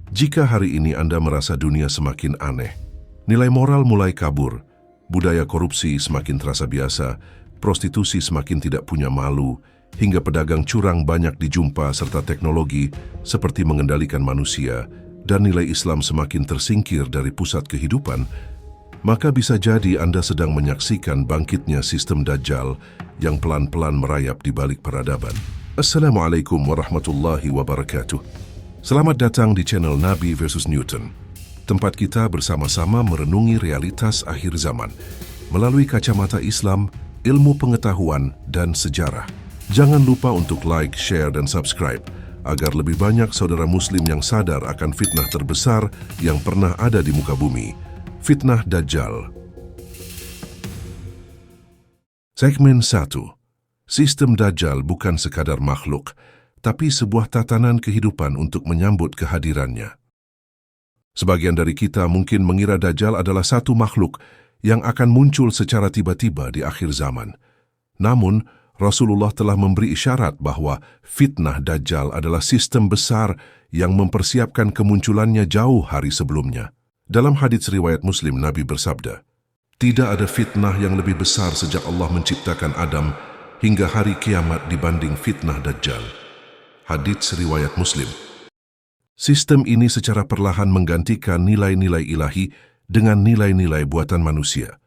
Jika hari ini Anda merasa dunia semakin aneh, nilai moral mulai kabur, budaya korupsi semakin terasa biasa, prostitusi semakin tidak punya malu, hingga pedagang curang banyak dijumpa serta teknologi seperti mengendalikan manusia, dan nilai Islam semakin tersingkir dari pusat kehidupan, maka bisa jadi Anda sedang menyaksikan bangkitnya sistem Dajjal yang pelan-pelan merayap di balik peradaban. Assalamualaikum warahmatullahi wabarakatuh. Selamat datang di channel Nabi vs Newton, tempat kita bersama-sama merenungi realitas akhir zaman melalui kacamata Islam, ilmu pengetahuan, dan sejarah. Jangan lupa untuk like, share, dan subscribe agar lebih banyak saudara muslim yang sadar akan fitnah terbesar yang pernah ada di muka bumi, fitnah Dajjal. Segmen 1. Sistem Dajjal bukan sekadar makhluk, tapi sebuah tatanan kehidupan untuk menyambut kehadirannya. Sebagian dari kita mungkin mengira Dajjal adalah satu makhluk yang akan muncul secara tiba-tiba di akhir zaman. Namun, Rasulullah telah memberi isyarat bahwa fitnah Dajjal adalah sistem besar yang mempersiapkan kemunculannya jauh hari sebelumnya. Dalam hadits riwayat Muslim, Nabi bersabda, "Tidak ada fitnah yang lebih besar sejak Allah menciptakan Adam hingga hari kiamat dibanding fitnah Dajjal." Hadits riwayat Muslim. Sistem ini secara perlahan menggantikan nilai-nilai ilahi dengan nilai-nilai buatan manusia.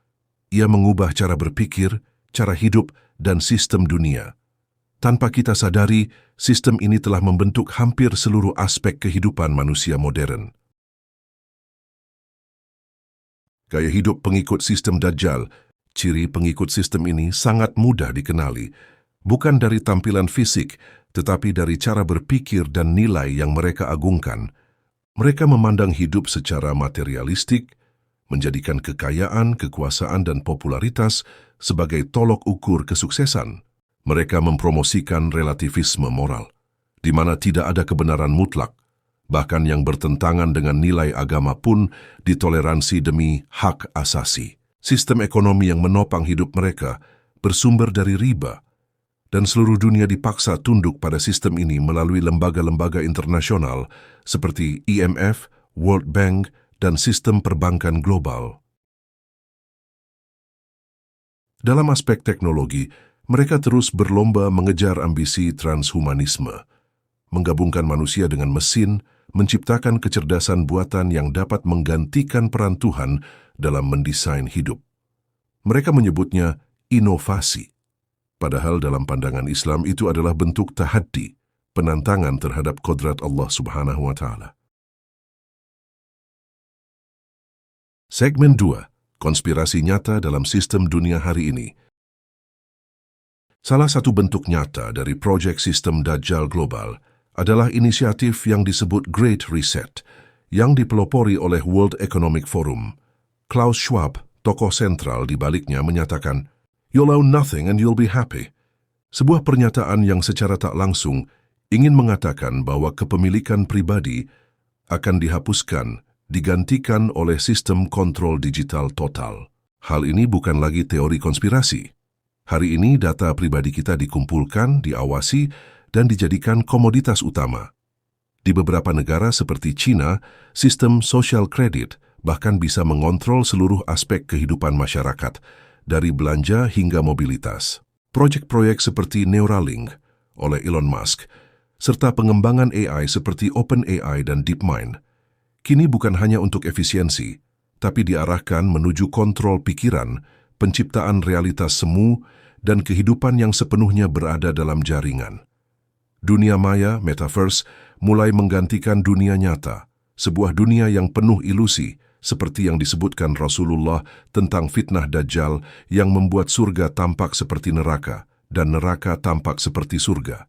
Ia mengubah cara berpikir, cara hidup, dan sistem dunia. Tanpa kita sadari, sistem ini telah membentuk hampir seluruh aspek kehidupan manusia modern. Gaya hidup pengikut sistem Dajjal. Ciri pengikut sistem ini sangat mudah dikenali, bukan dari tampilan fisik, tetapi dari cara berpikir dan nilai yang mereka agungkan. Mereka memandang hidup secara materialistik, menjadikan kekayaan, kekuasaan, dan popularitas sebagai tolok ukur kesuksesan. Mereka mempromosikan relativisme moral, di mana tidak ada kebenaran mutlak, bahkan yang bertentangan dengan nilai agama pun ditoleransi demi hak asasi. Sistem ekonomi yang menopang hidup mereka bersumber dari riba, dan seluruh dunia dipaksa tunduk pada sistem ini melalui lembaga-lembaga internasional seperti IMF, World Bank, dan sistem perbankan global. Dalam aspek teknologi, mereka terus berlomba mengejar ambisi transhumanisme, menggabungkan manusia dengan mesin, menciptakan kecerdasan buatan yang dapat menggantikan peran Tuhan dalam mendesain hidup. Mereka menyebutnya inovasi. Padahal dalam pandangan Islam itu adalah bentuk tahaddi, penantangan terhadap kodrat Allah Subhanahu wa Ta'ala. Segmen 2. Konspirasi nyata dalam sistem dunia hari ini. Salah satu bentuk nyata dari proyek sistem Dajjal global adalah inisiatif yang disebut Great Reset, yang dipelopori oleh World Economic Forum. Klaus Schwab, tokoh sentral di baliknya, menyatakan, "You'll own nothing and you'll be happy." Sebuah pernyataan yang secara tak langsung ingin mengatakan bahwa kepemilikan pribadi akan dihapuskan, digantikan oleh sistem kontrol digital total. Hal ini bukan lagi teori konspirasi. Hari ini data pribadi kita dikumpulkan, diawasi, dan dijadikan komoditas utama. Di beberapa negara seperti China, sistem social credit bahkan bisa mengontrol seluruh aspek kehidupan masyarakat, dari belanja hingga mobilitas. Proyek-proyek seperti Neuralink oleh Elon Musk, serta pengembangan AI seperti OpenAI dan DeepMind, kini bukan hanya untuk efisiensi, tapi diarahkan menuju kontrol pikiran, penciptaan realitas semu, dan kehidupan yang sepenuhnya berada dalam jaringan. Dunia maya, metaverse, mulai menggantikan dunia nyata, sebuah dunia yang penuh ilusi, seperti yang disebutkan Rasulullah tentang fitnah Dajjal yang membuat surga tampak seperti neraka dan neraka tampak seperti surga.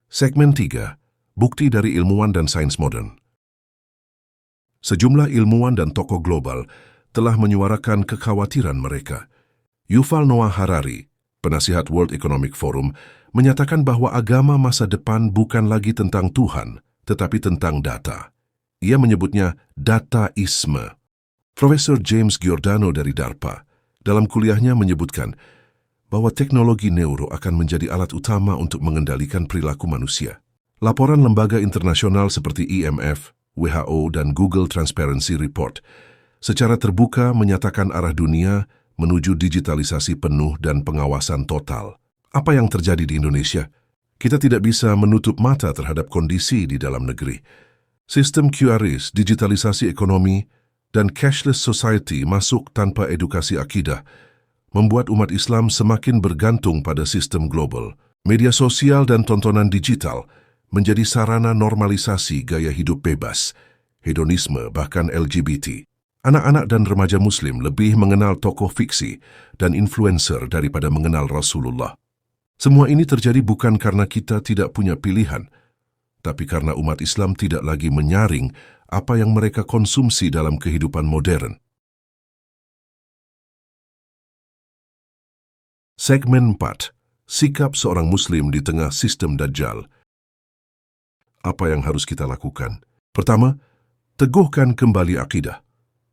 Segmen 3. Bukti dari ilmuwan dan sains modern. Sejumlah ilmuwan dan tokoh global telah menyuarakan kekhawatiran mereka. Yuval Noah Harari, penasihat World Economic Forum, menyatakan bahwa agama masa depan bukan lagi tentang Tuhan, tetapi tentang data. Ia menyebutnya dataisme. Profesor James Giordano dari DARPA dalam kuliahnya menyebutkan bahwa teknologi neuro akan menjadi alat utama untuk mengendalikan perilaku manusia. Laporan lembaga internasional seperti IMF, WHO, dan Google Transparency Report secara terbuka menyatakan arah dunia menuju digitalisasi penuh dan pengawasan total. Apa yang terjadi di Indonesia? Kita tidak bisa menutup mata terhadap kondisi di dalam negeri. Sistem QRIS, digitalisasi ekonomi, dan cashless society masuk tanpa edukasi akidah, membuat umat Islam semakin bergantung pada sistem global. Media sosial dan tontonan digital menjadi sarana normalisasi gaya hidup bebas, hedonisme, bahkan LGBT. Anak-anak dan remaja Muslim lebih mengenal tokoh fiksi dan influencer daripada mengenal Rasulullah. Semua ini terjadi bukan karena kita tidak punya pilihan, tapi karena umat Islam tidak lagi menyaring apa yang mereka konsumsi dalam kehidupan modern. Segmen 4. Sikap seorang Muslim di tengah sistem Dajjal. Apa yang harus kita lakukan? Pertama, teguhkan kembali akidah.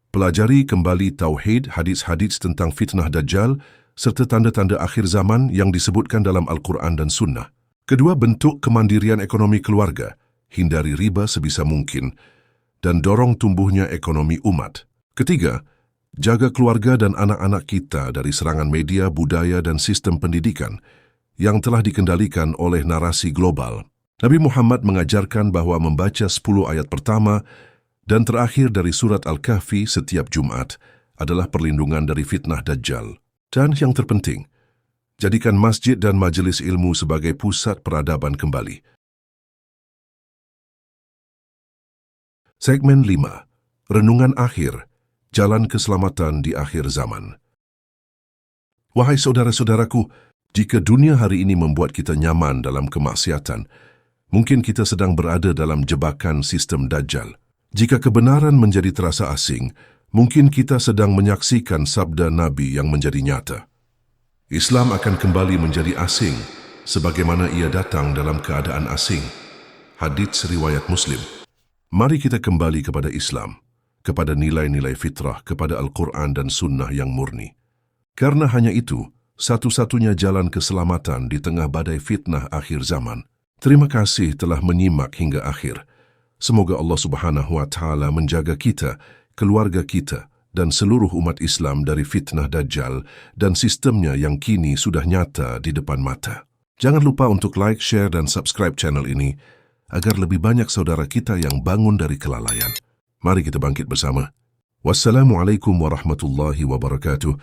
Pelajari kembali tauhid, hadis-hadis tentang fitnah Dajjal, serta tanda-tanda akhir zaman yang disebutkan dalam Al-Quran dan Sunnah. Kedua, bentuk kemandirian ekonomi keluarga, hindari riba sebisa mungkin, dan dorong tumbuhnya ekonomi umat. Ketiga, jaga keluarga dan anak-anak kita dari serangan media, budaya, dan sistem pendidikan yang telah dikendalikan oleh narasi global. Nabi Muhammad mengajarkan bahwa membaca 10 ayat pertama dan terakhir dari surat Al-Kahfi setiap Jumat adalah perlindungan dari fitnah Dajjal. Dan yang terpenting, jadikan masjid dan majelis ilmu sebagai pusat peradaban kembali. Segmen 5. Renungan akhir, jalan keselamatan di akhir zaman. Wahai saudara-saudaraku, jika dunia hari ini membuat kita nyaman dalam kemaksiatan, mungkin kita sedang berada dalam jebakan sistem Dajjal. Jika kebenaran menjadi terasa asing, mungkin kita sedang menyaksikan sabda Nabi yang menjadi nyata. Islam akan kembali menjadi asing, sebagaimana ia datang dalam keadaan asing. Hadits riwayat Muslim. Mari kita kembali kepada Islam, kepada nilai-nilai fitrah, kepada Al-Quran dan Sunnah yang murni. Karena hanya itu, satu-satunya jalan keselamatan di tengah badai fitnah akhir zaman. Terima kasih telah menyimak hingga akhir. Semoga Allah Subhanahu wa Ta'ala menjaga kita, keluarga kita, dan seluruh umat Islam dari fitnah Dajjal dan sistemnya yang kini sudah nyata di depan mata. Jangan lupa untuk like, share, dan subscribe channel ini agar lebih banyak saudara kita yang bangun dari kelalaian. Mari kita bangkit bersama. Wassalamualaikum warahmatullahi wabarakatuh.